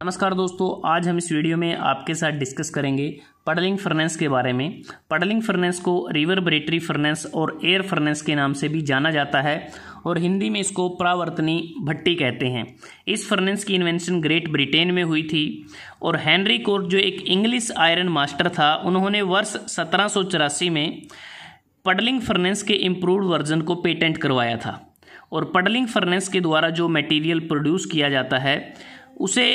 नमस्कार दोस्तों, आज हम इस वीडियो में आपके साथ डिस्कस करेंगे पडलिंग फर्नेस के बारे में। पडलिंग फर्नेस को रिवर्बरेटरी फर्नेस और एयर फर्नेस के नाम से भी जाना जाता है और हिंदी में इसको परावर्तनी भट्टी कहते हैं। इस फर्नेस की इन्वेंशन ग्रेट ब्रिटेन में हुई थी और हेनरी कोर्ट जो एक इंग्लिश आयरन मास्टर था, उन्होंने वर्ष 1784 में पडलिंग फर्नेस के इम्प्रूव्ड वर्जन को पेटेंट करवाया था। और पडलिंग फर्नेस के द्वारा जो मटेरियल प्रोड्यूस किया जाता है उसे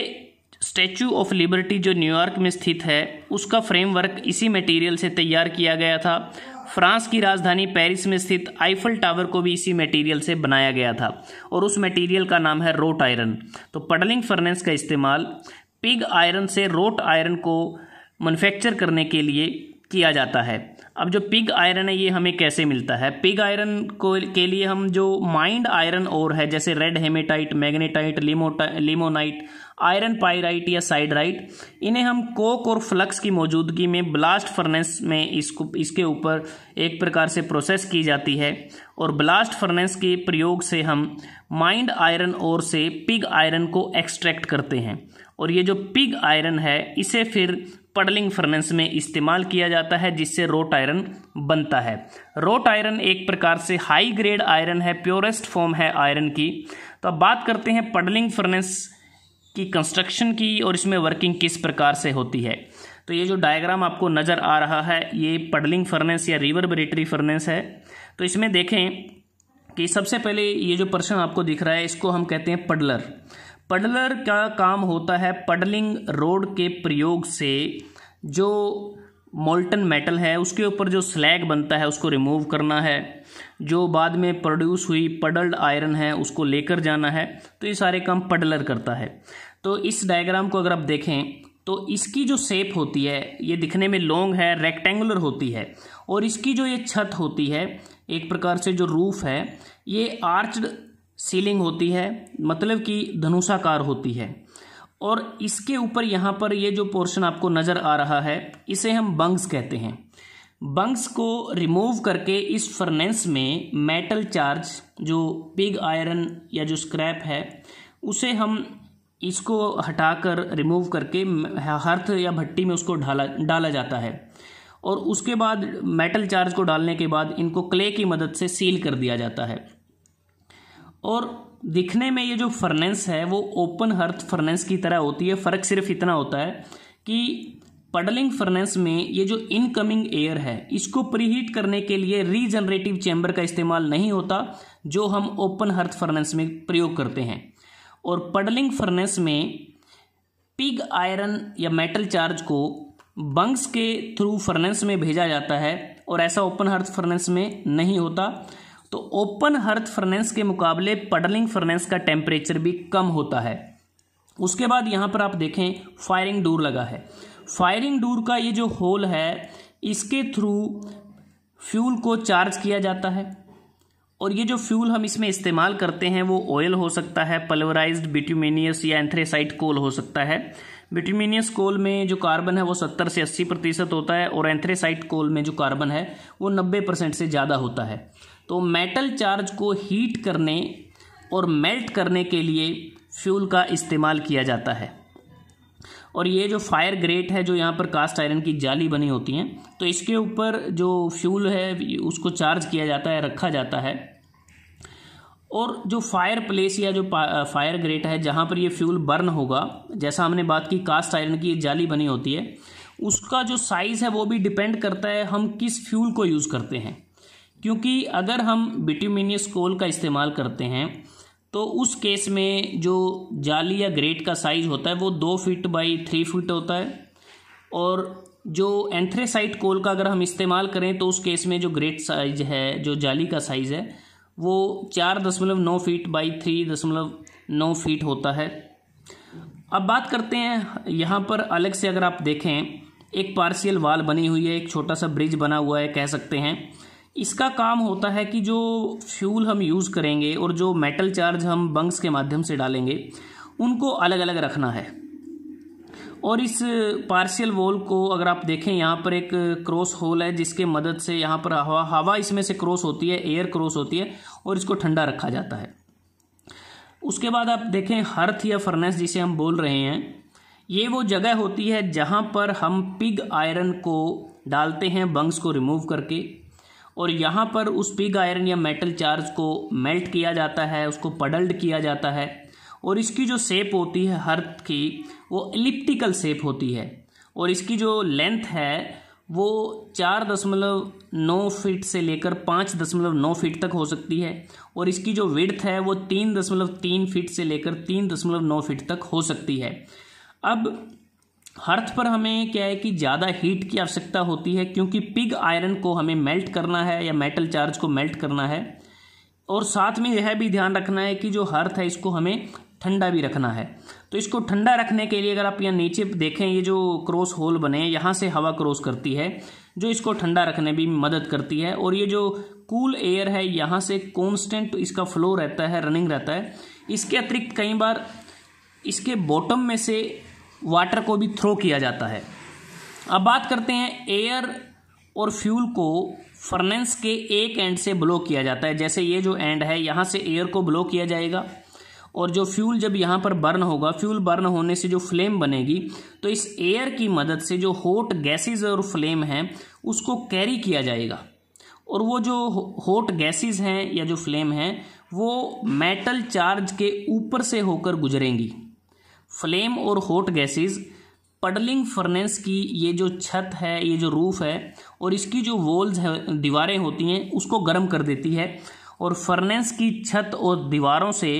स्टैचू ऑफ लिबर्टी जो न्यूयॉर्क में स्थित है उसका फ्रेमवर्क इसी मटेरियल से तैयार किया गया था। फ्रांस की राजधानी पेरिस में स्थित आईफल टावर को भी इसी मटेरियल से बनाया गया था और उस मटेरियल का नाम है रोट आयरन। तो पडलिंग फर्नेस का इस्तेमाल पिग आयरन से रोट आयरन को मैन्युफैक्चर करने के लिए किया जाता है। अब जो पिग आयरन है ये हमें कैसे मिलता है? पिग आयरन के लिए हम जो माइंड आयरन ओर है जैसे red haematite, magnetite, limonite, iron pyrite या साइडराइट, इन्हें हम कोक और फ्लक्स की मौजूदगी में ब्लास्ट फर्नेस में इसके ऊपर एक प्रकार से प्रोसेस की जाती है और ब्लास्ट फर्नेस के प्रयोग से हम माइंड आयरन ओर से पिग आयरन को एक्सट्रैक्ट करते हैं और ये जो पिग आयरन है इसे फिर पडलिंग फर्नेस में इस्तेमाल किया जाता है जिससे रोट आयरन बनता है। रोट आयरन एक प्रकार से हाई ग्रेड आयरन है, प्योरेस्ट फॉर्म है आयरन की। तो अब बात करते हैं पडलिंग फर्नेस की कंस्ट्रक्शन की और इसमें वर्किंग किस प्रकार से होती है। तो ये जो डायग्राम आपको नज़र आ रहा है ये पडलिंग फर्नेस या रिवर्बरेटरी फर्नेस है। तो इसमें देखें कि सबसे पहले ये जो पर्सन आपको दिख रहा है इसको हम कहते हैं पडलर। पडलर का काम होता है पडलिंग रोड के प्रयोग से जो मोल्टन मेटल है उसके ऊपर जो स्लैग बनता है उसको रिमूव करना है, जो बाद में प्रोड्यूस हुई पडल्ड आयरन है उसको लेकर जाना है। तो ये सारे काम पडलर करता है। तो इस डायग्राम को अगर आप देखें तो इसकी जो शेप होती है ये दिखने में लॉन्ग है, रेक्टेंगुलर होती है और इसकी जो ये छत होती है एक प्रकार से जो रूफ है ये आर्च्ड सीलिंग होती है, मतलब कि धनुषाकार होती है। और इसके ऊपर यहाँ पर ये जो पोर्शन आपको नज़र आ रहा है इसे हम बंग्स कहते हैं। बंग्स को रिमूव करके इस फर्नेस में मेटल चार्ज जो पिग आयरन या जो स्क्रैप है उसे हम इसको हटाकर रिमूव करके हर्थ या भट्टी में उसको डाला जाता है और उसके बाद मेटल चार्ज को डालने के बाद इनको क्ले की मदद से सील कर दिया जाता है। और दिखने में ये जो फर्नेस है वो ओपन हर्थ फर्नेस की तरह होती है। फ़र्क सिर्फ इतना होता है कि पडलिंग फर्नेस में ये जो इनकमिंग एयर है इसको प्रीहीट करने के लिए रीजनरेटिव चैम्बर का इस्तेमाल नहीं होता जो हम ओपन हर्थ फर्नेस में प्रयोग करते हैं। और पडलिंग फर्नेस में पिग आयरन या मेटल चार्ज को बंग्स के थ्रू फर्नेस में भेजा जाता है और ऐसा ओपन हर्थ फर्नेस में नहीं होता। तो ओपन हर्थ फर्नेस के मुकाबले पडलिंग फर्नेस का टेम्परेचर भी कम होता है। उसके बाद यहाँ पर आप देखें फायरिंग डोर लगा है। फायरिंग डोर का ये जो होल है इसके थ्रू फ्यूल को चार्ज किया जाता है और ये जो फ्यूल हम इसमें इस्तेमाल करते हैं वो ऑयल हो सकता है, पल्वराइज्ड बिट्यूमिनियस या एंथ्रेसाइट कोल हो सकता है। बिट्यूमिनियस कोल में जो कार्बन है वो 70 से 80% होता है और एंथ्रेसाइट कोल में जो कार्बन है वो 90% से ज़्यादा होता है। तो मेटल चार्ज को हीट करने और मेल्ट करने के लिए फ्यूल का इस्तेमाल किया जाता है। और ये जो फायर ग्रेट है जो यहाँ पर कास्ट आयरन की जाली बनी होती हैं तो इसके ऊपर जो फ्यूल है उसको चार्ज किया जाता है, रखा जाता है। और जो फायर प्लेस या जो फायर ग्रेट है जहाँ पर ये फ्यूल बर्न होगा, जैसा हमने बात की कास्ट आयरन की जाली बनी होती है, उसका जो साइज़ है वो भी डिपेंड करता है हम किस फ्यूल को यूज़ करते हैं। क्योंकि अगर हम बिट्यूमिनियस कोल का इस्तेमाल करते हैं तो उस केस में जो जाली या ग्रेट का साइज़ होता है वो 2 फीट बाई 3 फीट होता है और जो एंथ्रेसाइट कोल का अगर हम इस्तेमाल करें तो उस केस में जो ग्रेट साइज है, जो जाली का साइज़ है वो 4.9 फीट बाई 3.9 फीट होता है। अब बात करते हैं यहाँ पर अलग से अगर आप देखें एक पार्शियल वाल बनी हुई है, एक छोटा सा ब्रिज बना हुआ है कह सकते हैं। इसका काम होता है कि जो फ्यूल हम यूज़ करेंगे और जो मेटल चार्ज हम बंग्स के माध्यम से डालेंगे उनको अलग अलग रखना है। और इस पार्शियल वॉल को अगर आप देखें यहाँ पर एक क्रॉस होल है जिसके मदद से यहाँ पर हवा इसमें से क्रॉस होती है, एयर क्रॉस होती है और इसको ठंडा रखा जाता है। उसके बाद आप देखें हर्थ या फर्नेस जिसे हम बोल रहे हैं, ये वो जगह होती है जहाँ पर हम पिग आयरन को डालते हैं बंग्स को रिमूव करके, और यहाँ पर उस पिग आयरन या मेटल चार्ज को मेल्ट किया जाता है, उसको पडल्ड किया जाता है, और इसकी जो शेप होती है हर्थ की वो एलिप्टिकल शेप होती है, और इसकी जो लेंथ है वो 4.9 फीट से लेकर 5.9 फीट तक हो सकती है, और इसकी जो विड्थ है वो 3.3 फीट से लेकर 3.9 फीट तक हो सकती है। अब हर्थ पर हमें क्या है कि ज़्यादा हीट की आवश्यकता होती है, क्योंकि पिग आयरन को हमें मेल्ट करना है या मेटल चार्ज को मेल्ट करना है, और साथ में यह भी ध्यान रखना है कि जो हर्थ है इसको हमें ठंडा भी रखना है। तो इसको ठंडा रखने के लिए अगर आप यहाँ नीचे देखें, ये जो क्रॉस होल बने हैं यहाँ से हवा क्रॉस करती है जो इसको ठंडा रखने में मदद करती है, और ये जो कूल एयर है यहाँ से कॉन्स्टेंट इसका फ्लो रहता है, रनिंग रहता है। इसके अतिरिक्त कई बार इसके बॉटम में से वाटर को भी थ्रो किया जाता है। अब बात करते हैं एयर और फ्यूल को फर्नेस के एक एंड से ब्लो किया जाता है। जैसे ये जो एंड है यहाँ से एयर को ब्लो किया जाएगा, और जो फ्यूल जब यहाँ पर बर्न होगा, फ्यूल बर्न होने से जो फ्लेम बनेगी, तो इस एयर की मदद से जो हॉट गैसेस और फ्लेम है उसको कैरी किया जाएगा, और वो जो हॉट गैसेस हैं या जो फ्लेम हैं वो मेटल चार्ज के ऊपर से होकर गुजरेंगी। फ्लेम और हॉट गैसेस पडलिंग फर्नेस की ये जो छत है, ये जो रूफ है, और इसकी जो वॉल्स है, दीवारें होती हैं, उसको गर्म कर देती है, और फर्नेस की छत और दीवारों से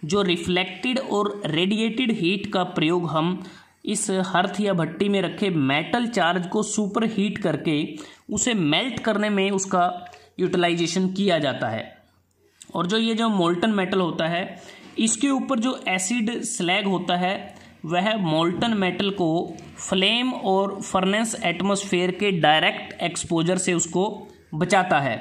जो रिफ्लेक्टेड और रेडिएटेड हीट का प्रयोग हम इस हर्थ या भट्टी में रखे मेटल चार्ज को सुपर हीट करके उसे मेल्ट करने में उसका यूटिलाइजेशन किया जाता है। और जो ये जो मोल्टन मेटल होता है इसके ऊपर जो एसिड स्लैग होता है वह मोल्टन मेटल को फ्लेम और फर्नेस एटमॉस्फेयर के डायरेक्ट एक्सपोजर से उसको बचाता है।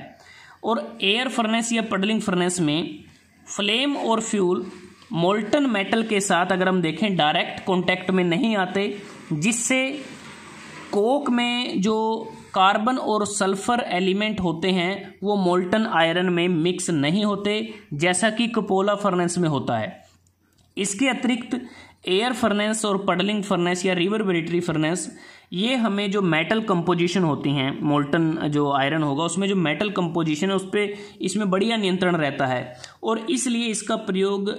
और एयर फर्नेस या पडलिंग फर्नेस में फ्लेम और फ्यूल मोल्टन मेटल के साथ अगर हम देखें डायरेक्ट कांटेक्ट में नहीं आते, जिससे कोक में जो कार्बन और सल्फर एलिमेंट होते हैं वो मोल्टन आयरन में मिक्स नहीं होते, जैसा कि कपोला फर्नेस में होता है। इसके अतिरिक्त एयर फर्नेस और पडलिंग फर्नेस या रिवर्बरेटरी फर्नेस, ये हमें जो मेटल कंपोजिशन होती हैं, मोल्टन जो आयरन होगा उसमें जो मेटल कंपोजिशन है उस पर इसमें बढ़िया नियंत्रण रहता है, और इसलिए इसका प्रयोग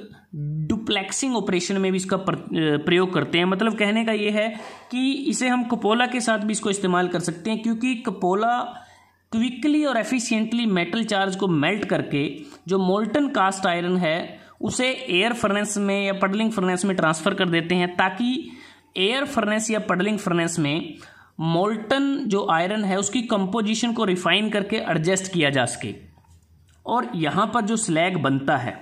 डुप्लेक्सिंग ऑपरेशन में भी इसका प्रयोग करते हैं। मतलब कहने का ये है कि इसे हम कपोला के साथ भी इसको इस्तेमाल कर सकते हैं, क्योंकि कपोला क्विकली और एफिशिएंटली मेटल चार्ज को मेल्ट करके जो मोल्टन कास्ट आयरन है उसे एयर फर्नेस में या पडलिंग फर्नेस में ट्रांसफ़र कर देते हैं, ताकि एयर फर्नेस या पडलिंग फर्नेस में मोल्टन जो आयरन है उसकी कंपोजिशन को रिफाइन करके एडजस्ट किया जा सके। और यहाँ पर जो स्लैग बनता है,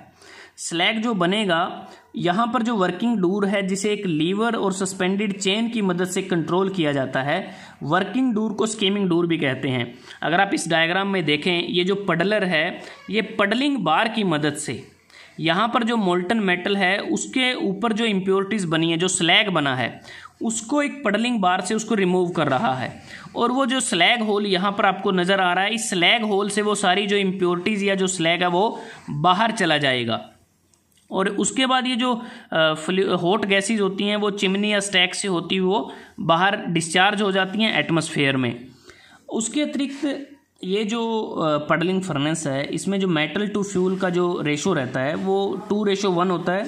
स्लैग जो बनेगा, यहाँ पर जो वर्किंग डूर है जिसे एक लीवर और सस्पेंडेड चेन की मदद से कंट्रोल किया जाता है, वर्किंग डूर को स्कीमिंग डूर भी कहते हैं। अगर आप इस डायग्राम में देखें, ये जो पडलर है ये पडलिंग बार की मदद से यहाँ पर जो मोल्टन मेटल है उसके ऊपर जो इम्प्योरिटीज़ बनी है, जो स्लैग बना है, उसको एक पडलिंग बार से उसको रिमूव कर रहा है, और वो जो स्लैग होल यहाँ पर आपको नज़र आ रहा है, इस स्लैग होल से वो सारी जो इम्प्योरिटीज़ या जो स्लैग है वो बाहर चला जाएगा। और उसके बाद ये जो हॉट गैसेज होती हैं वो चिमनी या स्टैक से होती हुई वो बाहर डिस्चार्ज हो जाती हैं एटमॉस्फेयर में। उसके अतिरिक्त ये जो पडलिंग फर्नेस है इसमें जो मेटल टू फ्यूल का जो रेशो रहता है वो 2:1 होता है,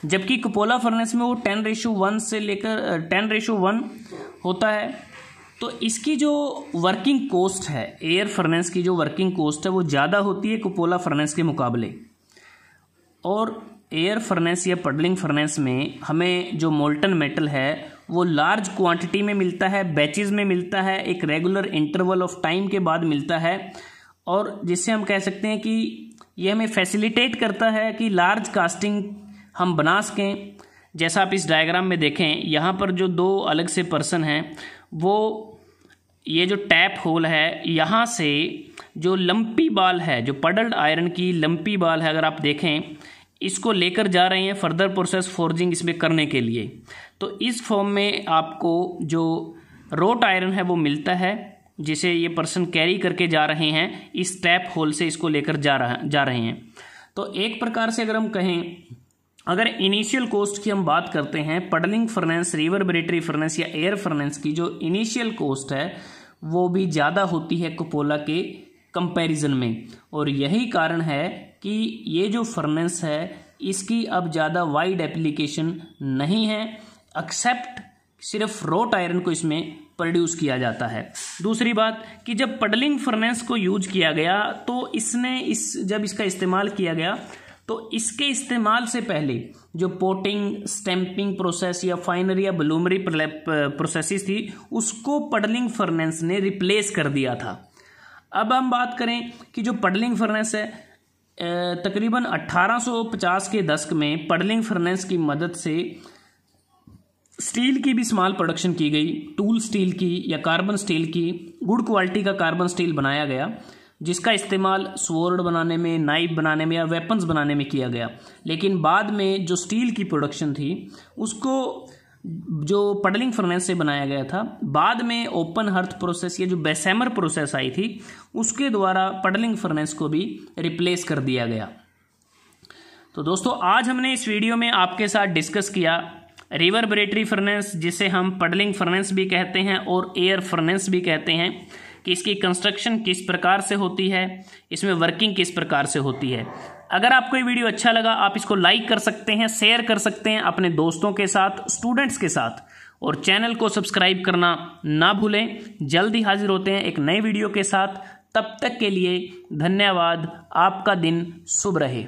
जबकि कपोला फर्नेस में वो 10:1 से लेकर 10:1 होता है। तो इसकी जो वर्किंग कॉस्ट है, एयर फर्नेस की जो वर्किंग कॉस्ट है वो ज़्यादा होती है कपोला फर्नेस के मुकाबले। और एयर फर्नेस या पडलिंग फर्नेस में हमें जो मोल्टन मेटल है वो लार्ज क्वांटिटी में मिलता है, बैचेस में मिलता है, एक रेगुलर इंटरवल ऑफ टाइम के बाद मिलता है, और जिससे हम कह सकते हैं कि ये हमें फैसिलिटेट करता है कि लार्ज कास्टिंग हम बना सकें। जैसा आप इस डायग्राम में देखें, यहाँ पर जो दो अलग से पर्सन हैं वो ये जो टैप होल है यहाँ से जो लंपी बाल है, जो पडल्ड आयरन की लंपी बाल है, अगर आप देखें इसको लेकर जा रहे हैं फर्दर प्रोसेस फोर्जिंग इसमें करने के लिए। तो इस फॉर्म में आपको जो रोट आयरन है वो मिलता है, जिसे ये पर्सन कैरी करके जा रहे हैं, इस टैप होल से इसको लेकर जा रहे हैं। तो एक प्रकार से अगर हम कहें अगर इनिशियल कॉस्ट की हम बात करते हैं, पडलिंग फर्नेस, रिवर्बरेटरी फर्नेस या एयर फर्नेस की जो इनिशियल कॉस्ट है वो भी ज़्यादा होती है कुपोला के कंपैरिजन में। और यही कारण है कि ये जो फर्नेस है इसकी अब ज़्यादा वाइड एप्लीकेशन नहीं है, एक्सेप्ट सिर्फ रोट आयरन को इसमें प्रोड्यूस किया जाता है। दूसरी बात कि जब पडलिंग फर्नेस को यूज किया गया तो जब इसका इस्तेमाल किया गया तो इसके इस्तेमाल से पहले जो पोटिंग, स्टैंपिंग प्रोसेस या फाइनरी या ब्लूमरी प्रोसेसेस थी उसको पडलिंग फर्नेस ने रिप्लेस कर दिया था। अब हम बात करें कि जो पडलिंग फर्नेस है, तकरीबन 1850 के दशक में पडलिंग फर्नेस की मदद से स्टील की भी स्मॉल प्रोडक्शन की गई, टूल स्टील की या कार्बन स्टील की, गुड क्वालिटी का कार्बन स्टील बनाया गया जिसका इस्तेमाल स्वॉर्ड बनाने में, नाइफ बनाने में या वेपन्स बनाने में किया गया। लेकिन बाद में जो स्टील की प्रोडक्शन थी उसको जो पडलिंग फर्नेस से बनाया गया था, बाद में ओपन हर्थ प्रोसेस या जो बेसैमर प्रोसेस आई थी उसके द्वारा पडलिंग फर्नेस को भी रिप्लेस कर दिया गया। तो दोस्तों आज हमने इस वीडियो में आपके साथ डिस्कस किया रिवर्बरेटरी फर्नेस, जिसे हम पडलिंग फर्नेस भी कहते हैं और एयर फर्नेस भी कहते हैं, कि इसकी कंस्ट्रक्शन किस प्रकार से होती है, इसमें वर्किंग किस प्रकार से होती है। अगर आपको ये वीडियो अच्छा लगा आप इसको लाइक कर सकते हैं, शेयर कर सकते हैं अपने दोस्तों के साथ, स्टूडेंट्स के साथ, और चैनल को सब्सक्राइब करना ना भूलें। जल्दी हाजिर होते हैं एक नए वीडियो के साथ, तब तक के लिए धन्यवाद। आपका दिन शुभ रहे।